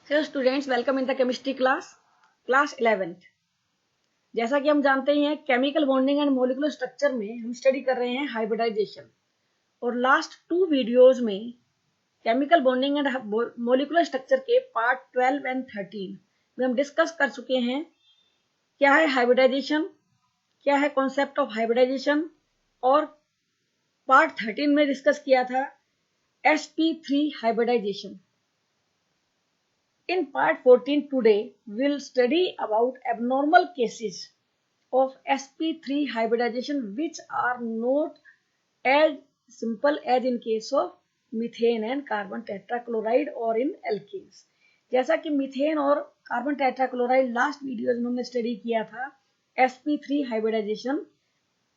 Hello students, welcome in the chemistry class 11th। जैसा कि हम जानते हैं, chemical bonding and molecular structure में हम स्टडी कर रहे हैं हाइब्रिडाइजेशन। और लास्ट 2 वीडियोस में chemical bonding and molecular structure के पार्ट 12 एंड 13 में हम डिस्कस कर चुके हैं क्या है हाइब्रिडाइजेशन, क्या है कॉन्सेप्ट ऑफ हाइब्रिडाइजेशन। और पार्ट 13 में डिस्कस किया था sp3 hybridization. In part 14 today, we'll study about abnormal cases of sp3 hybridization which are not as simple as in case of methane and carbon tetrachloride or in alkenes. जैसा कि methane और carbon tetrachloride last video में हमने study किया था sp3 hybridisation,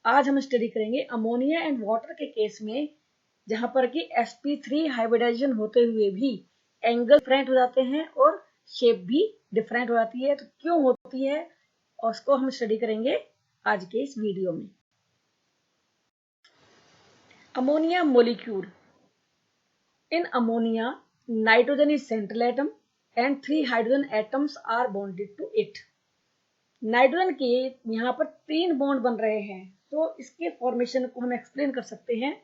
आज हम study करेंगे अमोनिया एंड वाटर के केस में, जहां पर कि sp3 हाइब्रिडाइजेशन होते हुए भी एंगल डिफरेंट हो जाते हैं और शेप भी डिफरेंट हो जाती है। तो क्यों होती है और उसको हम स्टडी करेंगे आज के इस वीडियो में। Ammonia molecule. In ammonia nitrogen is central atom and 3 hydrogen atoms are bonded to it. Nitrogen के यहाँ पर 3 बॉन्ड बन रहे हैं, तो इसके फॉर्मेशन को हम एक्सप्लेन कर सकते हैं।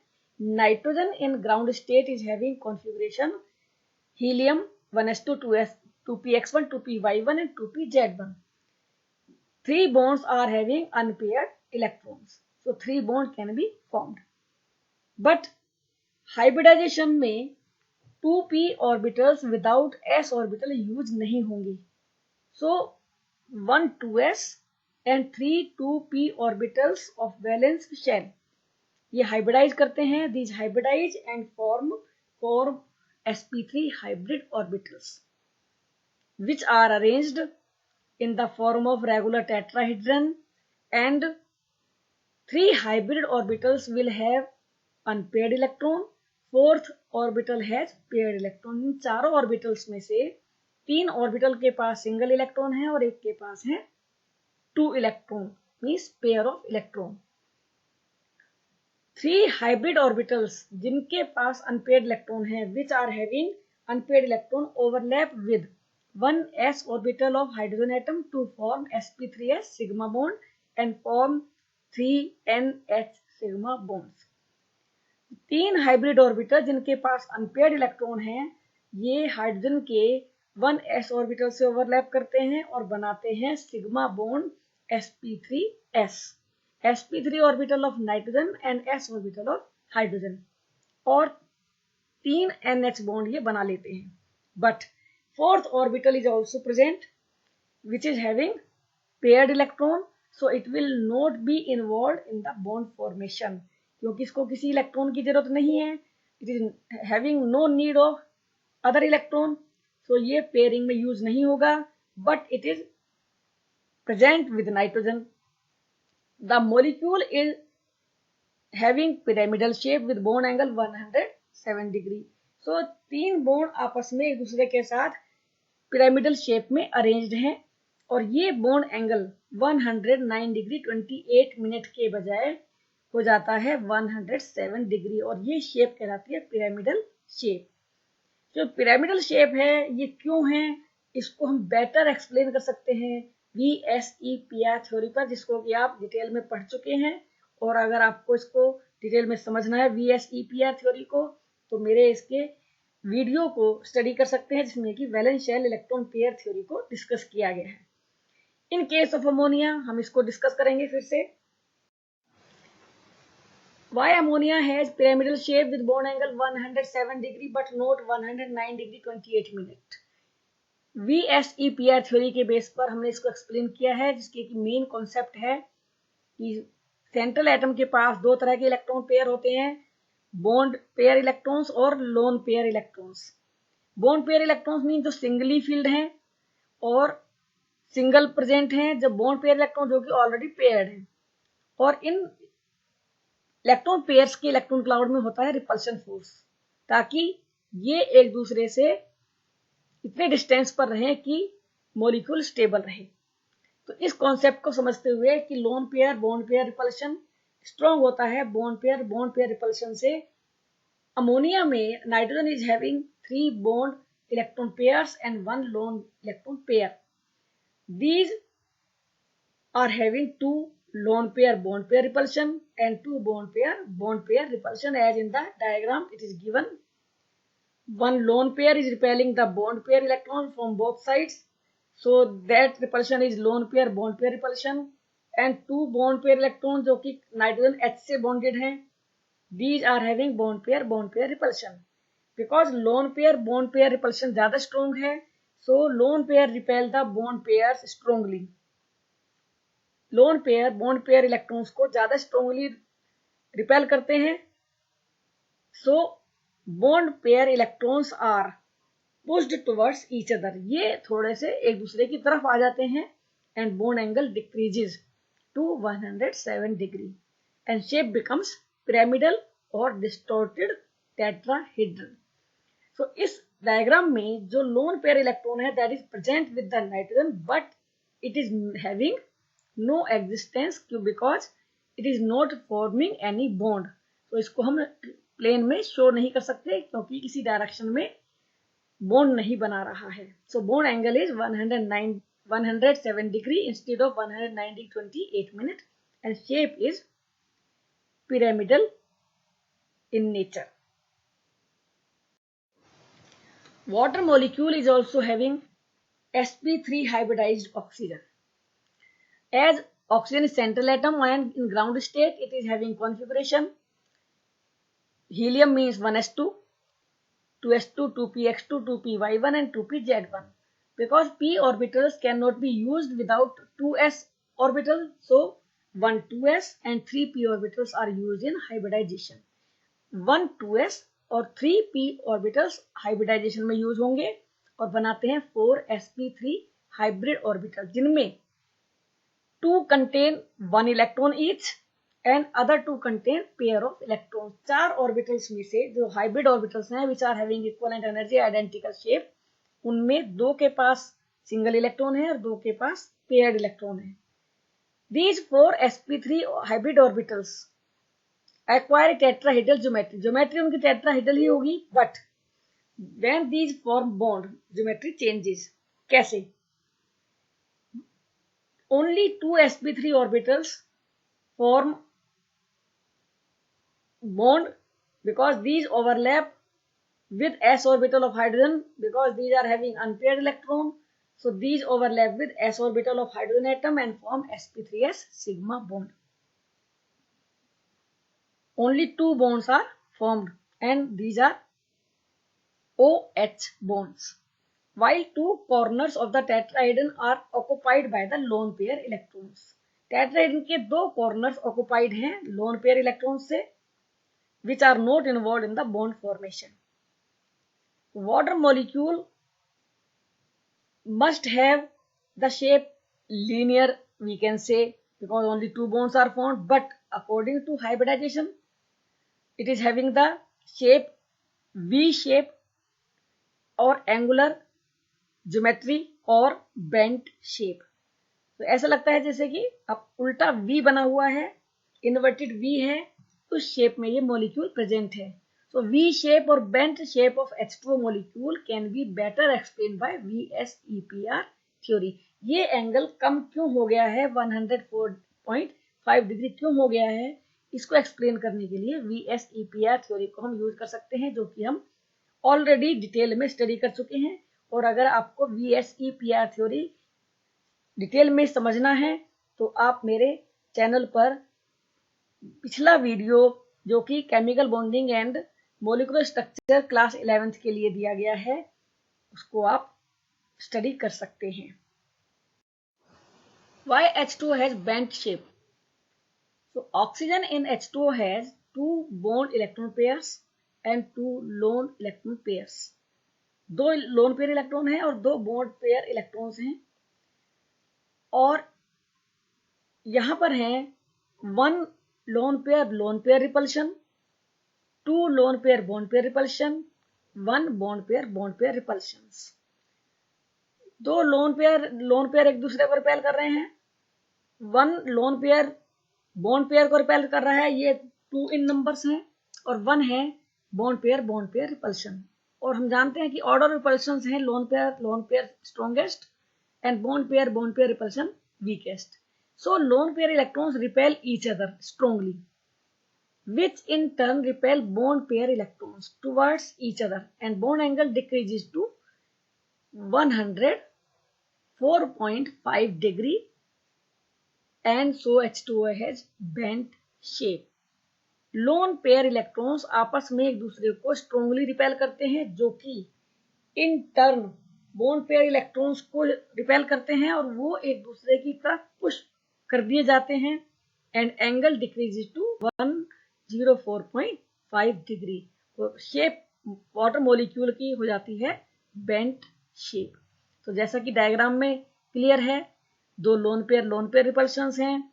Nitrogen in ground state is having configuration helium 1s2 2s 2px1 2py1 and 2pz1. 3 bonds are having unpaired electrons, so 3 bond can be formed. But hybridization में 2p orbitals without s orbital use नहीं होंगी, so 1 2s and 3 2p orbitals of valence shell ये hybridise करते हैं। these hybridize and form sp3 hybrid orbitals which are arranged in the form of regular tetrahedron, and 3 hybrid orbitals will have unpaired electron, 4th orbital has paired electron. इन चारों orbitals में से 3 orbital के पास single electron है और एक के पास है 2 electron, means pair of electron. 3 hybrid orbitals जिनके पास अनपेयर्ड इलेक्ट्रॉन है, which are having unpaired electron overlap with 1s orbital of hydrogen atom to form sp3s sigma bond and form 3nh sigma bonds. 3 hybrid orbital जिनके पास unpaired electron है, ये hydrogen के 1s orbital से overlap करते हैं और बनाते हैं sigma bond sp3s, sp3 orbital of nitrogen and s orbital of hydrogen, और 3 NH बॉन्ड ये बना लेते हैं। But 4th orbital is also present which is having paired electron, so it will not be involved in the bond formation, क्योंकि इसको किसी electron की जरूरत नहीं है, it is having no need of other electron, so ये pairing में use नहीं होगा, but it is present with nitrogen. The molecule is having pyramidal shape with bond angle 107 degree. So 3 bond आपस में एक दूसरे के साथ पिरामिडल शेप में अरेंज्ड हैं और ये बॉन्ड एंगल 109 डिग्री 28 मिनट के बजाय हो जाता है 107 डिग्री, और ये शेप कहलाती है पिरामिडल शेप। जो पिरामिडल शेप है ये क्यों है, इसको हम बेटर एक्सप्लेन कर सकते हैं VSEPR थ्योरी पर, जिसको कि आप डिटेल में पढ़ चुके हैं। और अगर आपको इसको डिटेल में समझना है VSEPR थ्योरी को, तो मेरे इसके वीडियो को स्टडी कर सकते हैं, जिसमें कि valence shell electron pair theory को डिस्कस किया गया है। इन केस ऑफ अमोनिया हम इसको डिस्कस करेंगे फिर से। Why ammonia has pyramidal shape with bond angle 107 degree but not 109 degree 28 minute? VSEPR theory के बेस पर हमने इसको एक्सप्लेन किया है, जिसके कि मेन कॉन्सेप्ट है कि सेंट्रल एटम के पास 2 तरह के इलेक्ट्रॉन पेयर होते हैं, बॉन्ड पेयर इलेक्ट्रॉन्स और lone pair electrons. Bond pair electrons mean जो सिंगली फील्ड हैं और सिंगल प्रेजेंट हैं, जब बॉन्ड पेयर इलेक्ट्रॉन जो कि ऑलरेडी पेयर्ड हैं। और इन इलेक्ट्रॉन पेयर्स के इलेक्ट्रॉन क्लाउड में होता है रिपल्शन फोर्स, ताकि ये एक दूसरे से इतने डिस्टेंस पर रहे कि मॉलिक्यूल स्टेबल रहे। तो इस कॉन्सेप्ट को समझते हुए कि loan pair bond pair repulsion strong होता है बॉन्ड पेयर रिपल्शन से, अमोनिया में nitrogen is having 3 bond electron pairs and one lone electron pair. These are having two lone pair bond pair repulsion and two bond pair repulsion, as in the diagram it is given. One lone pair is repelling the bond pair electron from both sides, so that repulsion is lone pair bond pair repulsion. And two bond pair electrons जो कि nitrogen H से bonded हैं, these are having bond pair repulsion. Because lone pair bond pair repulsion ज्यादा strong है, so lone pair repel the bond pairs strongly. Lone pair bond pair electrons को ज्यादा strongly repel करते हैं. So bond pair electrons are pushed towards each other. ये थोड़े से एक दूसरे की तरफ आ जाते हैं. And bond angle decreases to 107 degree and shape becomes pyramidal और डिस्टॉर्टेड टेट्राहेड्रल. सो इस डायग्राम में जो लोन पेयर इलेक्ट्रॉन है that is present with the nitrogen, but it is having no existence because it is not forming any bond. तो इसको हम plane में show नहीं कर सकते क्योंकि किसी डायरेक्शन में बॉन्ड नहीं बना रहा है. So bond angle is 107 degree instead of 128 minute and shape is pyramidal in nature. Water molecule is also having sp3 hybridized oxygen. As oxygen is central atom and in ground state it is having configuration. Helium means 1s2, 2s2, 2px2, 2py1 and 2pz1. Because p orbitals cannot be used without 2s orbital, so 1 2s and 3 p orbitals are used in hybridization. 1 2s और 3 p orbitals hybridization में use होंगे और बनाते हैं 4 sp3 hybrid orbitals, जिनमें 2 contain 1 electron each and other 2 contain pair of electrons. 4 orbitals में से जो hybrid orbitals हैं which are having equivalent energy identical shape, उनमें 2 के पास single electron है और 2 के पास paired electron है. These 4 sp3 hybrid orbitals acquire tetrahedral geometry. Geometry उनकी tetrahedral ही होगी, but when these form bond, geometry changes. कैसे? Only 2 sp3 orbitals form bond because these overlap with s orbital of hydrogen, because these are having unpaired electron. So these overlap with s orbital of hydrogen atom and form sp3s sigma bond. Only 2 bonds are formed and these are OH bonds. While 2 corners of the tetrahedron are occupied by the lone pair electrons. Tetrahedron के 2 corners occupied हैं lone pair electrons से, which are not involved in the bond formation. Water molecule must have the shape linear, we can say, because only 2 bonds are formed, but according to hybridization, it is having the shape V shape or angular geometry और bent shape. तो ऐसा लगता है जैसे कि अब उल्टा we बना हुआ है, इन्वर्टेड वी है, उस शेप में ये मॉलिक्यूल प्रेजेंट है. सो वी शेप और bent shape of H2O molecule can be better explain by VSEPR theory. ये एंगल कम क्यों हो गया है, 104.5 डिग्री क्यों हो गया है, इसको एक्सप्लेन करने के लिए VSEPR थ्योरी को हम यूज कर सकते हैं, जो कि हम ऑलरेडी डिटेल में स्टडी कर चुके हैं. और अगर आपको VSEPR थ्योरी डिटेल में समझना है तो आप मेरे चैनल पर पिछला वीडियो जो कि chemical bonding and molecular structure class 11th के लिए दिया गया है, उसको आप स्टडी कर सकते हैं. Why H2O has bent shape? So oxygen in H2O has 2 bond electron pairs and 2 lone electron pairs. 2 loan pair electron है और 2 बॉन्ड पेयर इलेक्ट्रॉन्स हैं. और यहां पर हैं 1 loan pair repulsion, 2 loan pair bond pair repulsion, 1 bond pair repulsions. 2 lone pair एक दूसरे को रिपेल कर रहे हैं. 1 लोन पेयर बॉन्ड पेयर को रिपेल कर रहा है, ये 2 इन नंबर्स हैं, और 1 है बॉन्ड पेयर रिपल्शन. और हम जानते हैं कि ऑर्डर रिपल्शन हैं lone pair strongest and bond pair repulsion weakest. So lone pair electrons repel each other strongly, which in turn repel bond pair electrons towards each other, and bond angle decreases to 104.5 degree, and so H2O has bent shape. Lone pair electrons आपस में एक दूसरे को strongly repel करते हैं, जो कि in turn bond pair electrons को रिपेल करते हैं और वो एक दूसरे की तरफ पुश कर दिए जाते हैं. And angle decreases to 104.5 degree. Shape water molecule की हो जाती है बेंट शेप. तो जैसा कि डायग्राम में क्लियर है, दो लोन पेयर रिपल्शंस हैं,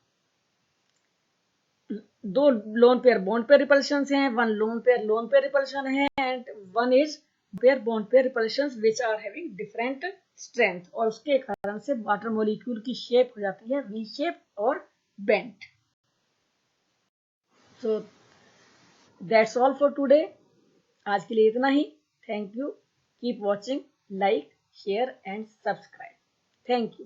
दो lone pair bond pair repulsions हैं, वन लोन पेयर रिपल्शन है, and one is pair bond pair repulsions which are having different strength. और उसके कारण से वाटर मॉलिक्यूल की शेप हो जाती है वी शेप और bent. So that's all for today. आज के लिए इतना ही. Thank you. Keep watching. Like, share and subscribe. Thank you.